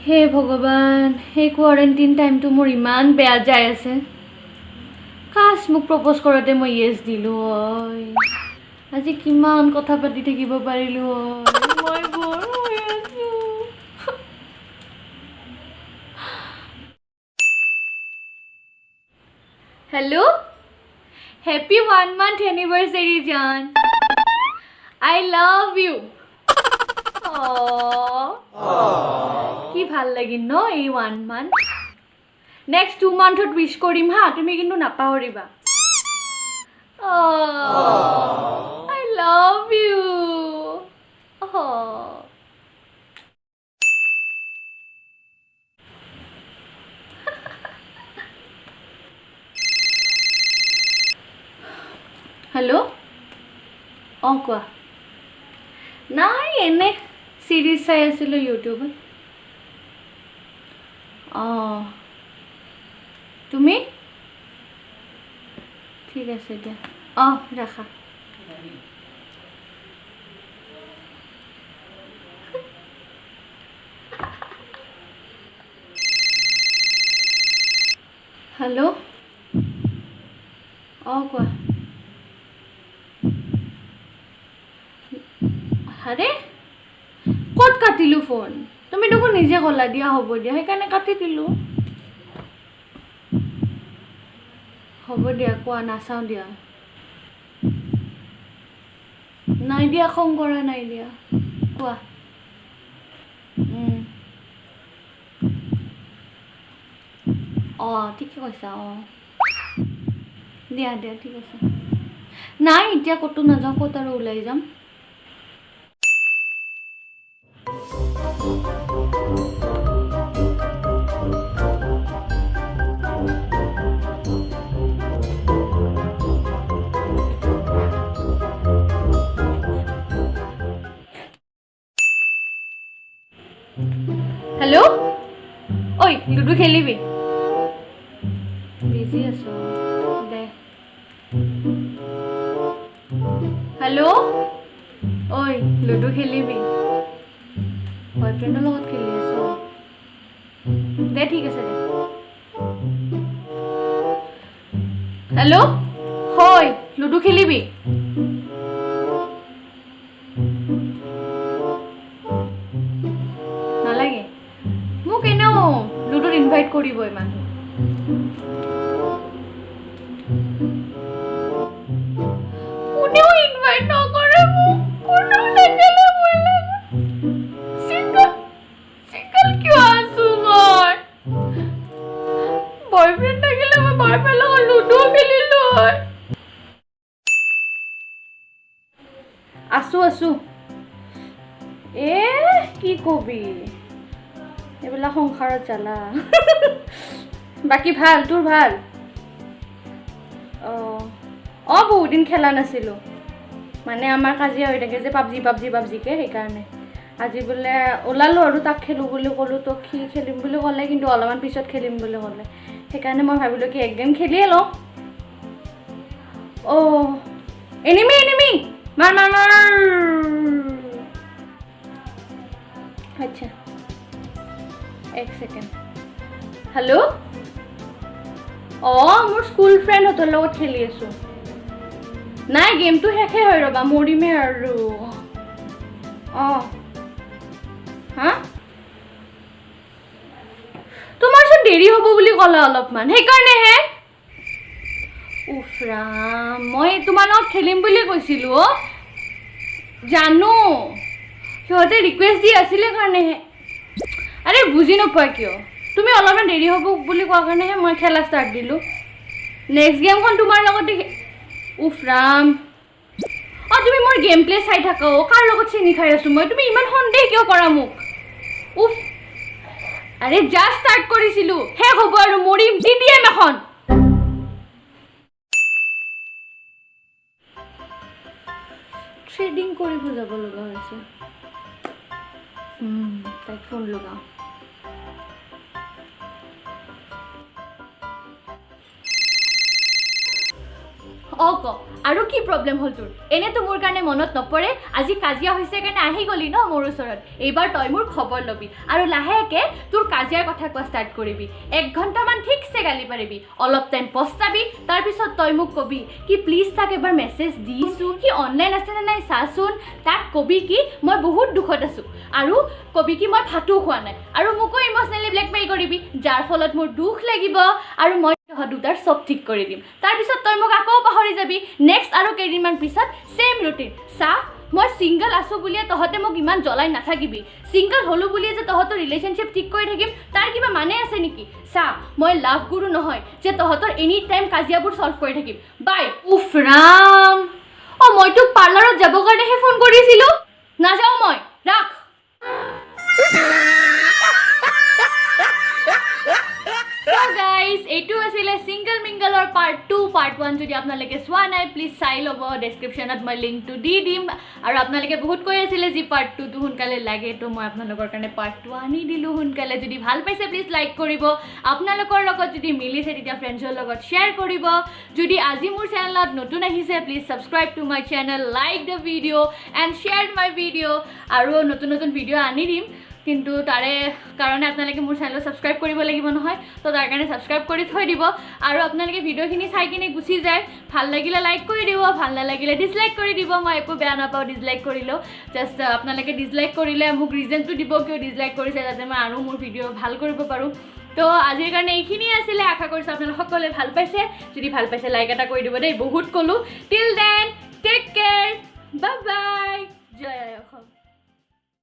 হে ভগৱান, এই কোৱাৰেণ্টাইন টাইমটো মোৰ ইমান বেয়া যাই আছে। কাশ মোক প্ৰপ'জ কৰোঁতে মই য়েছ দিলোঁ হয়। আজি কিমান কথা পাতি থাকিব পাৰিলোঁ হয়। মই বৰ হৈ আছোঁ। হেল্ল', হেপী 1 month এনিভাৰ্চাৰী জান। I love you. কি ভাল লাগিল ন এই 1 month। নেক্সট 2 monthত উইশ কৰিম হা, তুমি কিন্তু নাপাহৰিবা। I love you. হেল্ল', অঁ কোৱা। নাই, এনে চিৰিজ চাই আছিলোঁ ইউটিউবত। অঁ, তুমি? ঠিক আছে দিয়া। অঁ, ৰাখা। হেল্ল', অঁ কোৱা। আৰে ক'ত কাটিলোঁ ফোন? তুমি দেখোন নিজে ক'লা দিয়া হ'ব দিয়া, সেইকাৰণে কাটি দিলোঁ। হ'ব দিয়া, কোৱা, নাচাওঁ দিয়া। নাই দিয়া, খং কৰা নাই দিয়া, কোৱা। অঁ, ঠিকে কৈছা। অঁ, দিয়া দিয়া, ঠিক আছে। নাই, এতিয়া ক'তো নাযাওঁ, ক'ত আৰু ওলাই যাম। হেল্ল', ঐ লুডু খেলিবি? বিজি আছো দে। হেল্ল', ঐ লুডু খেলিবি? বয়ফ্ৰেণ্ডৰ লগত খেলি আছো দে, ঠিক আছে দে। হেল্ল', হয় লুডু খেলিবি? নালাগে মোক, এনেও লুডুত ইনভাইট কৰিবই মানুহ। কোনেও ইনভাইট নকৰে মোক, কোনেও নেখেলে মোৰ লগত। চিংগল কিয় আছো মই? বয়ফ্ৰেণ্ড থাকিলে মই বয়ফ্ৰেণ্ডৰ লগত লুডু খেলিলো হয়। আছো। কি কবি, এইবিলাক সংসাৰত জ্বালা। বাকী ভাল, তোৰ ভাল? অঁ, বহুত দিন খেলা নাছিলোঁ। মানে আমাৰ কাজিয়া হৈ থাকে যে পাবজিকে, সেইকাৰণে আজি বোলে ওলালোঁ আৰু তাক খেলোঁ বুলি ক'লোঁ, তোক সি খেলিম বুলি ক'লে, কিন্তু অলপমান পিছত খেলিম বুলি ক'লে। সেইকাৰণে মই ভাবিলোঁ কি একগেম খেলিয়ে লওঁ। অঁ, এনিমি মাৰ। আচ্ছা, এক ছেকেণ্ড। হেল্ল', অঁ, মোৰ স্কুল ফ্ৰেণ্ডহঁতৰ লগত খেলি আছোঁ। নাই, গেমটো শেষে হয়, ৰ'বা, মৰিমে আৰু। অঁ, হা? তোমাৰচোন দেৰি হ'ব বুলি ক'লা অলপমান, সেইকাৰণেহে। উফ ৰাম, মই তোমাৰ লগত খেলিম বুলি কৈছিলোঁ। অ' জানো, সিহঁতে ৰিকুৱেষ্ট দি আছিলে কাৰণেহে। আৰে বুজি নোপোৱা কিয়? তুমি অলপমান দেৰি হ'ব বুলি কোৱা কাৰণেহে মই খেলা ষ্টাৰ্ট দিলোঁ। নেক্সট গেমখন তোমাৰ লগতে। উফ ৰাম, অঁ তুমি মোৰ গেম প্লে চাই থাকা। কাৰ লগত চেনি খাই আছোঁ মই? তুমি ইমান সন্দেহ কিয় কৰা মোক? উফ, আৰে জাষ্ট ষ্টাৰ্ট কৰিছিলোঁ, শেষ হ'ব আৰু মৰিম। DDM এখন। ট্ৰেডিং কৰিব যাব লগা হৈছে। তাইক ফোন লগাওঁ। ক আৰু কি প্ৰব্লেম হ'ল তোৰ এনেতো মোৰ কাৰণে মনত নপৰে আজি কাজিয়া হৈছে কাৰণে আহি গলি ন মোৰ ওচৰত এইবাৰ তই মোৰ খবৰ লবি আৰু লাহেকে তোৰ কাজিয়াৰ কথা কোৱা ষ্টাৰ্ট কৰিবি 1 ঘণ্টামান ঠিকছে গালি পাৰিবি অলপ টাইম পস্তাবি তাৰপিছত তই মোক কবি কি প্লিজ তাক এবাৰ মেছেজ দিছো কি অনলাইন আছে নে নাই চাচোন তাক কবি কি মই বহুত দুখত আছো আৰু কবি কি মই ভাতো খোৱা নাই আৰু মোকো ইমোশনেলি ব্লেকমেইল কৰিবি যাৰ ফলত মোৰ দুখ লাগিব আৰু মই দুটাৰ সব ঠিক কৰি দিম তাৰপিছত তই মোক আকৌ পাহৰি যাবি নেক্সট আৰু কেইদিনমান পিছত সেম ৰুটিন চা মই সিঙ্গল আছো বুলিয়ে তহতে মোক ইমান জ্বলাই নাথাকিবি সিঙ্গল হলো বুলিয়ে যে তহতৰ ৰিলেশনশিপ ঠিক কৰি থাকিম তাৰ কিবা মানে আছে নেকি চা মই লাভ গুৰু নহয় যে তহতৰ এনি টাইম কাজিয়াবোৰ সলভ কৰি থাকিম বাই উফ ৰাম মই তো পাৰ্লাৰত যাব কাৰণেহে ফোন কৰিছিলো নাযাও মই ৰাখ guys এইটো আছিলে সিঙ্গল মিঙ্গলৰ পাৰ্ট 2 পাৰ্ট 1 যদি আপোনালোকে চোৱা নাই প্লিজ চাই ল'ব ডেসক্ৰিপচনত মই লিংকটো দি দিম আৰু আপোনালোকে বহুত কৈ আছিলে যে পাৰ্ট 2 টো সোনকালে লাগে তো মই আপোনালোকৰ কাৰণে পাৰ্ট 2 আনি দিলো সোনকালে যদি ভাল পাইছে প্লিজ লাইক কৰিব আপোনালোকৰ লগত যদি মিলিছে তেতিয়া ফ্ৰেণ্ডছৰ লগত শ্বেয়াৰ কৰিব যদি আজি মোৰ চেনেলত নতুন আহিছে please subscribe to my channel like the video and share my video আৰু নতুন নতুন ভিডিঅ আনি দিম কিন্তু তাৰে কাৰণে আপোনালোকে মোৰ চেনেল সাবস্ক্ৰাইব কৰিব লাগিব নহয় তো তাৰ কাৰণে সাবস্ক্ৰাইব কৰি থৈ দিব আৰু আপোনালোকে ভিডিঅখিনি চাই কিনে গুচি যায় ভাল লাগিলে লাইক কৰি দিব ভাল নালাগিলে ডিসলাইক কৰি দিব মই একো বেয়া নাপাওঁ ডিসলাইক কৰিলেও জাস্ট আপোনালোকে ডিসলাইক কৰিলে মোক ৰিজনটো দিব কিয় ডিসলাইক কৰিছে যাতে মই আৰু মোৰ ভিডিঅ ভাল কৰিব পাৰোঁ তো আজিৰ কাৰণে এইখিনি আছিলে আশা কৰিছোঁ আপোনালোকে সকলোৱে ভাল পাইছে যদি ভাল পাইছে লাইক এটা কৰি দিব দেই বহুত ক'লো টিল দেন টেক কেয়াৰ